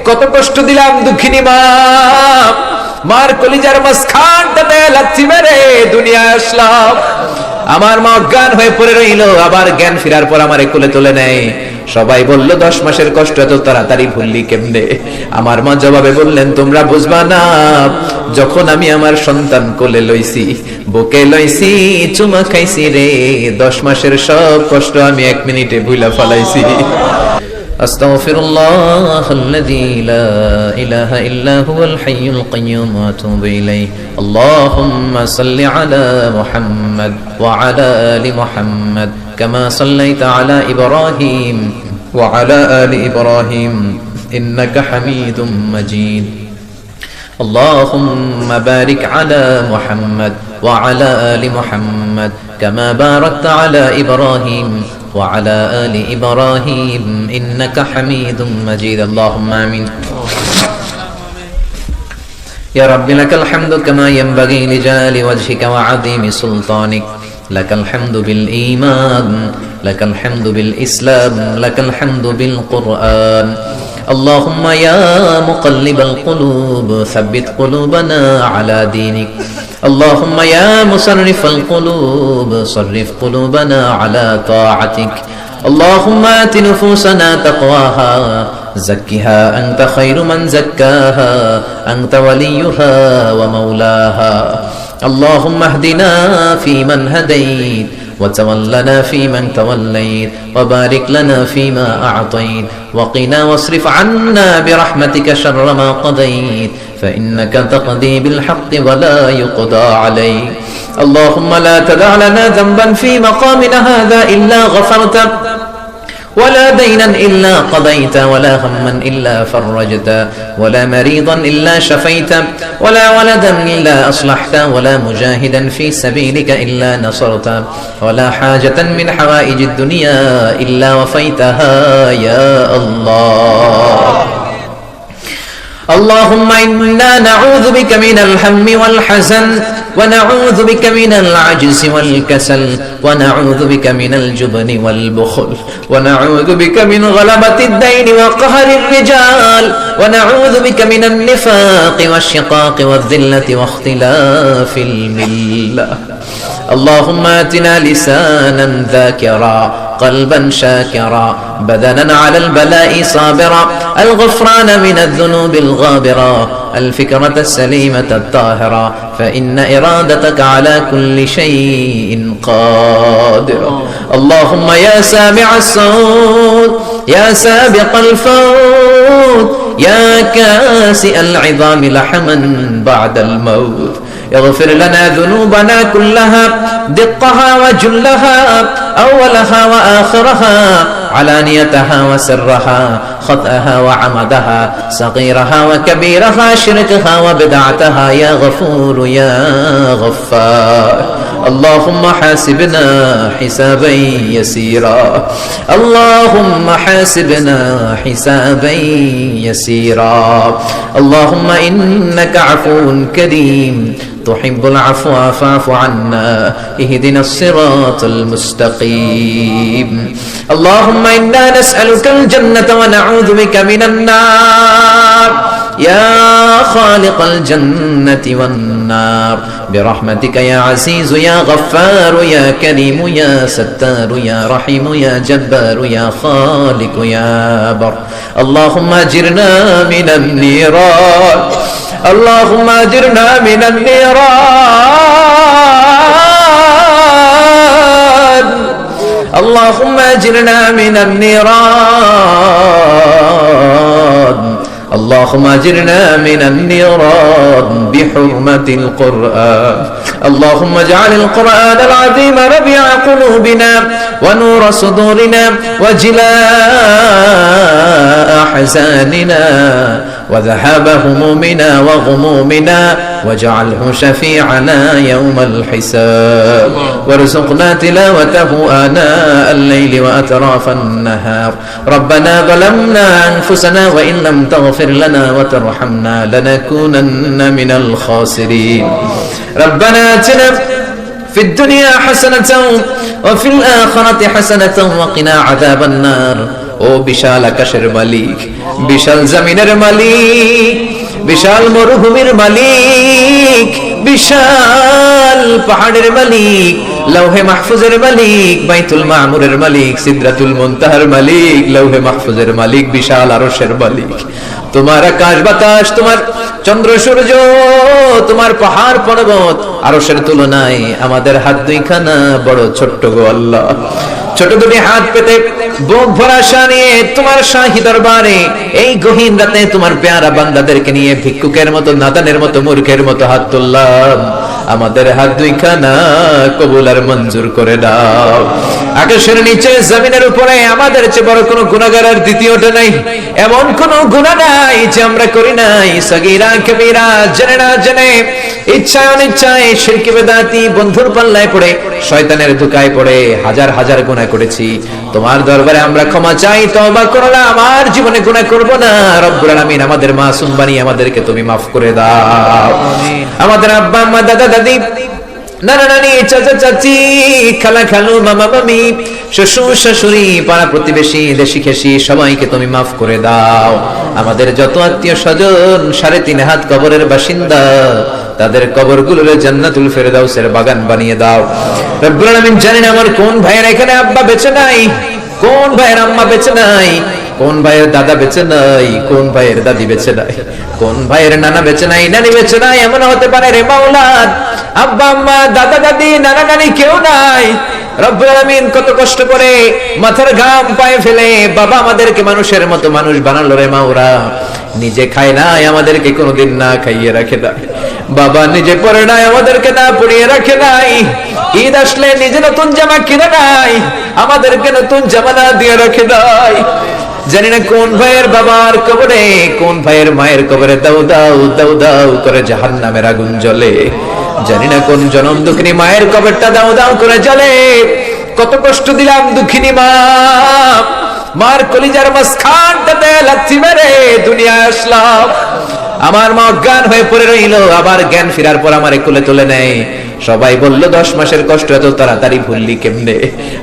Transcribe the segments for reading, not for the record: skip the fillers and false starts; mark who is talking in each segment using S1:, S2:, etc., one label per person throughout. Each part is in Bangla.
S1: কত কষ্ট দিলাম দুঃখিনী মা, মার কলিজার মাঝখানটাতে লাথি মেরে দুনিয়ায় আসলাম। আমার মা অজ্ঞান হয়ে পড়ে রইল, আবার জ্ঞান ফেরার পর আমারে কোলে তুলে নেয়। সবাই বলল 10 মাসের কষ্ট এত তাড়াতাড়ি ভুললি কেমনে? আমার মা জবাবে বললেন, তোমরা বুঝবা না, যখন আমি আমার সন্তান কোলে লইছি, বুকে লইছি, চুমা খাইছি রে, 10 মাসের সব কষ্ট আমি 1 মিনিটে ভুলা ফলাইছি। আস্তাগফিরুল্লাহ আল্লাযী লা ইলাহা ইল্লা হুয়াল হাইয়ুল কাইয়্যুম ওয়া আতুবু ইলাইহি। আল্লাহুম্মা সাল্লি আলা মুহাম্মাদ ওয়া আলা আলি মুহাম্মাদ কামা সাল্লাইতা আলা ইব্রাহিম ওয়া আলা আলি ইব্রাহিম ইন্নাকা হামিদুম মাজিদ। اللهم بارك على محمد وعلى آل محمد كما باركت على إبراهيم وعلى آل إبراهيم إنك حميد مجيد. اللهم آمين. يا رب لك الحمد كما ينبغي لجلال وجهك وعظيم سلطانك. لك الحمد بالإيمان، لك الحمد بالإسلام، لك الحمد بالقرآن. اللهم يا مقلب القلوب ثبت قلوبنا على دينك. اللهم يا مصرف القلوب صرف قلوبنا على طاعتك. اللهم آت نفوسنا تقواها زكها أنت خير من زكاها أنت وليها ومولاها. اللهم اهدنا فيمن هديت وتولنا فيمن توليت وبارك لنا فيما أعطيت وقنا واصرف عنا برحمتك شر ما قضيت فإنك تقضي بالحق ولا يقضى عليك. اللهم لا تدع لنا ذنبا في مقامنا هذا إلا غفرته ولا دينا إلا قضيت ولا هما إلا فرجت ولا مريضا إلا شفيت ولا ولدا إلا أصلحت ولا مجاهدا في سبيلك إلا نصرت ولا حاجة من حوائج الدنيا إلا وفيتها يا الله. اللهم إنا نعوذ بك من الهم والحزن ونعوذ بك من العجز والكسل ونعوذ بك من الجبن والبخل ونعوذ بك من غلبة الدين وقهر الرجال ونعوذ بك من النفاق والشقاق والذلة واختلاف الملة. اللهم آتنا لسانا ذاكرا قلبا شاكرا بدنا على البلاء صابرا الغفران من الذنوب الغابرا الفكرة السليمة الطاهرة فإن إرادتك على كل شيء قادر. اللهم يا سامع الصوت يا سابق الفوت يا كاسئ العظام لحما بعد الموت اغفر لنا ذنوبنا كلها دقها وجلها أولها وآخرها علانيتها وسرها خطأها وعمدها صغيرها وكبيرها شركها وبدعتها يا غفور يا غفار. اللهم حاسبنا حسابا يسيرا اللهم حاسبنا حسابا يسيرا. اللهم إنك عفو كريم تحب العفو فاعف عنا اهدنا الصراط المستقيم. اللهم إنا نسألك الجنة ونعوذ بك من النار يا خالق الجنة والنار برحمتك يا عزيز يا غفار يا كريم يا ستار يا رحيم يا جبار يا خالق يا بر. اللهم أجرنا من النيران اللهم أجرنا من النيران اللهم أجرنا من النيران اللهم أجرنا من النيران بحرمة القرآن. اللهم اجعل القرآن العظيم ربيع قلوبنا ونور صدورنا وجلاء أحزاننا وذهاب همومنا وغمومنا واجعله شفيعنا يوم الحساب وارزقنا تلاوته آناء الليل وأطراف النهار. ربنا ظلمنا أنفسنا وإن لم تغفر لنا وترحمنا لنكونن من الخاسرين. ربنا آتنا في الدنيا حسنة وفي الآخرة حسنة وقنا عذاب النار. ও বিশাল আকাশের মালিক, বিশাল জমিনের মালিক, বিশাল মরুভূমির মালিক, বিশাল পাহাড়ের মালিক, লৌহে মাহফুজের মালিক, বাইতুল মামুরের মালিক, সিদরাতুল মুনতাহার মালিক, লৌহে মাহফুজের মালিক, বিশাল আরশের মালিক। তোমার আকাশ বাতাস, তোমার চন্দ্র সূর্য, তোমার পাহাড় পর্বত আরশের তুলনায় আমাদের হাত দুইখানা বড় ছোট্ট গো আল্লাহ। ছোট দুটি হাত পেতে বুক ভরা আশা নিয়ে তোমার শাহী দরবারে এই গহীন রাতে তোমার পেয়ারা বান্দাদেরকে নিয়ে ভিক্ষুকের মতো, নাদানের মতো, মূর্খের মতো হাত তুললাম। আমাদের হাত দুইখানা কবুল আর মঞ্জুর করে দাও। আকাশের নিচে জমিনের উপরে আমাদের চেয়ে বড় কোনো গুনাহগার আর দ্বিতীয়টা নাই। এমন কোনো গুনাহ নাই যে আমরা করি নাই, সগীরা কবিরা, জেনে না জেনে, ইচ্ছায় অনিচ্ছায়, শিরকি বিদআতি, বন্ধুর পাল্লায় পড়ে, শয়তানের ধোঁকায় পড়ে হাজার হাজার গুনাহ করেছি। তোমার দরবারে আমরা ক্ষমা চাই, তওবা করলাম, আমার জীবনে গুনাহ করব না। রব্বুল আলামিন আমাদের মাসুম বানিয়ে আমাদেরকে তুমি মাফ করে দাও। আমাদের আব্বা আম্মা, দাদা দাদি, নানা নানি, চাচা চাচি, খালা খালু, মামা মামি, শ্বশুর শাশুড়ি, পাড়া প্রতিবেশী, দেশি খেসি, সবাইকে তুমি মাফ করে দাও। আমাদের যত আত্মীয় স্বজন 3.5 হাত কবরের বাসিন্দা, তাদের কবরগুলোর জান্নাতুল ফেরদাউসের বাগান বানিয়ে দাও। রব্বুল আলামিন, জানি না আমার কোন ভাইয়ের এখানে আব্বা বেঁচে নাই, কোন ভাইয়ের আম্মা বেঁচে নাই, কোন ভাইয়ের দাদা বেঁচে নাই, কোন ভাইয়ের দাদি বেঁচে নাই, কোন ভাইয়ের নানা বেঁচে নাই, নানি বেঁচে নাই। এমন হতে পারে রে মাওলা, আব্বা আম্মা, দাদা দাদি, নানা নানি কেউ নাই। রব্বুল আলামিন কত কষ্ট করে মাথার ঘাম পায়ে ফেলে বাবা আমাদেরকে মানুষের মতো মানুষ বানালো রে মাওলা। নিজে খায় নাই, আমাদেরকে কোনোদিন না খাইয়ে রাখে নাই। বাবা নিজে পরে নাই, আমাদেরকে না পরিয়ে রাখে নাই। ঈদ আসলে নিজে নতুন জামা কিনে নাই, আমাদেরকে নতুন জামা না দিয়ে রাখে নাই। জানি না কোন ভাইয়ের বাবার কবরে, কোন ভাইয়ের মায়ের কবরে দাউ দাউ দাউ দাউ করে জাহান্নামের আগুন জ্বলে। জানি না কোন জনম দুঃখিনী মায়ের কবরটা দাউ দাউ করে জ্বলে। কত কষ্ট দিলাম দুঃখিনী মা, মার কলিজার মাঝখানটাতে লাথি মেরে দুনিয়ায় আসলাম। আমার মা অজ্ঞান হয়ে পড়ে রইল, আবার জ্ঞান ফেরার পর আমারে কোলে তুলে নেয়। সবাই বলল 10 মাসের কষ্ট এত তাড়াতাড়ি ভুললি কেমনে?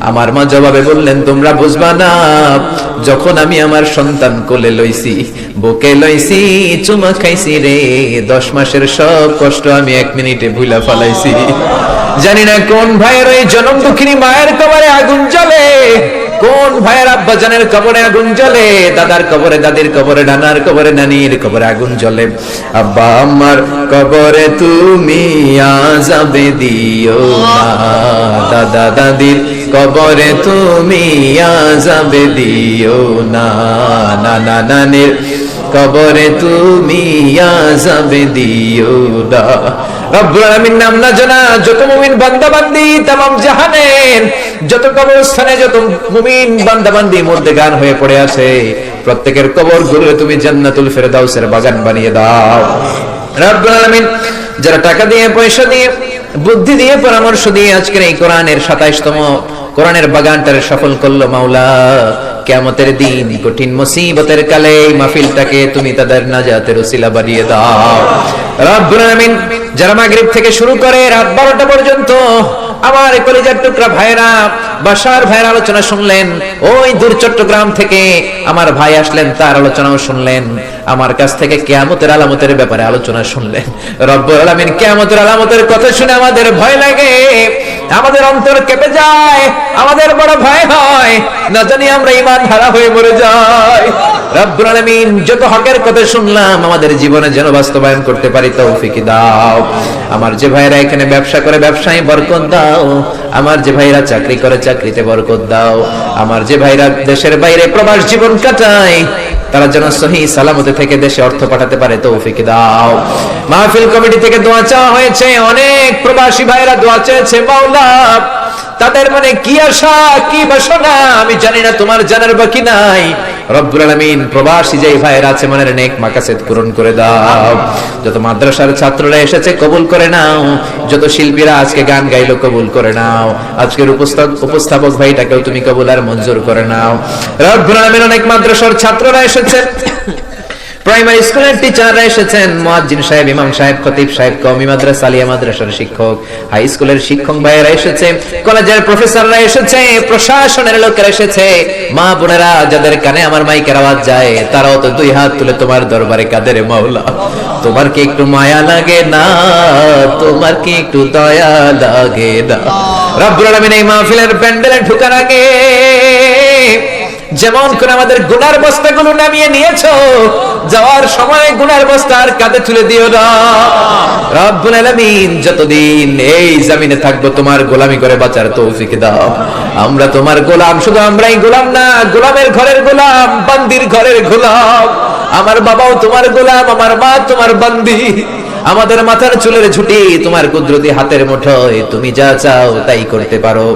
S1: আমার মা জবাবে বললেন, তোমরা বুঝবা না, যখন আমি আমার সন্তান কোলে লইছি, বুকে লইছি, চুমা খাইছি রে, 10 মাসের সব কষ্ট আমি 1 মিনিটে ভুলা ফেলাইছি। জানি না কোন ভাইয়ের ওই জনম দুঃখিনী মায়ের কবরে আগুন জ্বলে, কোন ভাইয়ের আব্বা জানের কবরে আগুন জ্বলে, দাদার কবরে, দাদির কবরে, নানার কবরে, নানির কবরে আগুন জ্বলে। আব্বা আম্মার কবরে তুমি আযাবে দিও না, দাদা দাদির কবরে তুমি আযাবে দিও না, নানা নানির কবরে তুমি আযাবে দিও না। রব্বুল আলামিন নাম না জানা যত মুমিন বান্দা বান্দি तमाम জাহানের যত কবরস্থানে যত মুমিন বান্দা বান্দি মধ্যে গান হয়ে পড়ে আছে, প্রত্যেকের কবর গুলোরে তুমি জান্নাতুল ফেরদাউসের বাগান বানিয়ে দাও। রব্বুল আলামিন যারা টাকা দিয়ে, পয়সা দিয়ে, বুদ্ধি দিয়ে, পরামর্শ দিয়ে আজকের এই কোরআনের 27তম কোরআনের বাগানটারে সফল করলো মাওলা, কিয়ামতের দিন কঠিন মুসিবতের কালে এই মাহফিলটাকে তুমি তাদের নাজাতের ওসিলা বানিয়ে দাও। রব্বুল আলামিন যারা মাগরিব থেকে শুরু করে রাত 12টা পর্যন্ত আমার কলিজার টুকরা ভাইরা, বাসার ভাইয়ের আলোচনা শুনলেন, ওই দূর চট্টগ্রাম থেকে আমার ভাই আসলেন, তার আলোচনাও শুনলেন, আমার কাছ থেকে কিয়ামতের আলামতের ব্যাপারে আলোচনা শুনলেন। রব্বুল আলামিন কিয়ামতের আলামতের কথা শুনে আমাদের ভয় লাগে, আমাদের অন্তর কেঁপে যায়, আমাদের বড় ভয় হয়, না জানি আমরা ঈমান হারা হয়ে মরে যাই। রব্বুল আলামিন যত হকের কথা শুনলাম আমাদের জীবনে যেন বাস্তবায়ন করতে পারি তৌফিক দাও। আমার যে ভাইরা এখানে ব্যবসা করে ব্যবসায় বরকত দাও, আমার যে ভাইরা চাকরি করে চাকরিতে বরকত দাও, আমার যে ভাইরা দেশের বাইরে প্রবাস জীবন কাটায় তারা যেন সহি সালামতে থেকে দেশে অর্থ পাঠাতে পারে তৌফিক দাও। মাহফিল কমিটি থেকে দোয়া চাওয়া হয়েছে, অনেক প্রবাসী ভাইরা দোয়া চেয়েছে মাওলা, তাদের মনে কি আশা কি বাসনা আমি জানি না, তোমার জানার বাকি নাই। রব্বুল আলামিন প্রবাসী যেই ভাইরা আছে মনের নেক মাকাসেদ পূরণ করে দাও। যত মাদ্রাসার ছাত্ররা এসেছে কবুল করে নাও, যত শিল্পীরা আজকে গান গাইলো কবুল করে নাও, আজকের উপস্থাপক ভাইটাকেও তুমি কবুল আর মঞ্জুর করে নাও। রব্বুল আলামিন অনেক মাদ্রাসার ছাত্ররা এসেছে, প্রাইমারি স্কুলের টিচাররা এসেছেন, মুয়াজ্জিন সাহেব, ইমাম সাহেব, খতিব সাহেব, কওমি মাদ্রাসা, আলিয়া মাদ্রাসার শিক্ষক, হাই স্কুলের শিক্ষক ভাইয়েরা এসেছে, কলেজের প্রফেসররা এসেছে, প্রশাসনের লোকেরা এসেছে, মা বোনেরা যাদের কানে আমার মাইকের আওয়াজ যায় তারাও তো দুই হাত তুলে তোমার দরবারে কাঁদে রে মাওলা। তোমার কি একটু মায়া লাগে না? তোমার কি একটু দয়া লাগে না? রব্বুল আলামিন এই মাহফিলের প্যান্ডেলে ঢোকার আগে যেমন করে আমাদের গুনার বস্তাগুলো নামিয়ে নিয়েছো, যাওয়ার সময় গুনার বস্তা আর কাঁধে তুলে দিও না। রব্বুল আলামিন যতদিন এই জমিনে থাকবো তোমার গোলামি করে বাঁচার তৌফিক দাও। আমরা তোমার গোলাম, শুধু আমরাই গোলাম না, গোলামের ঘরের গোলাম, বান্দির ঘরের গোলাম। আমার বাবাও তোমার গোলাম, আমার মা তোমার বান্দি। আমাদের মাথার চুলের ঝুঁটি তোমার কুদরতি হাতের মুঠোয়, তুমি যা চাও তাই করতে পারো।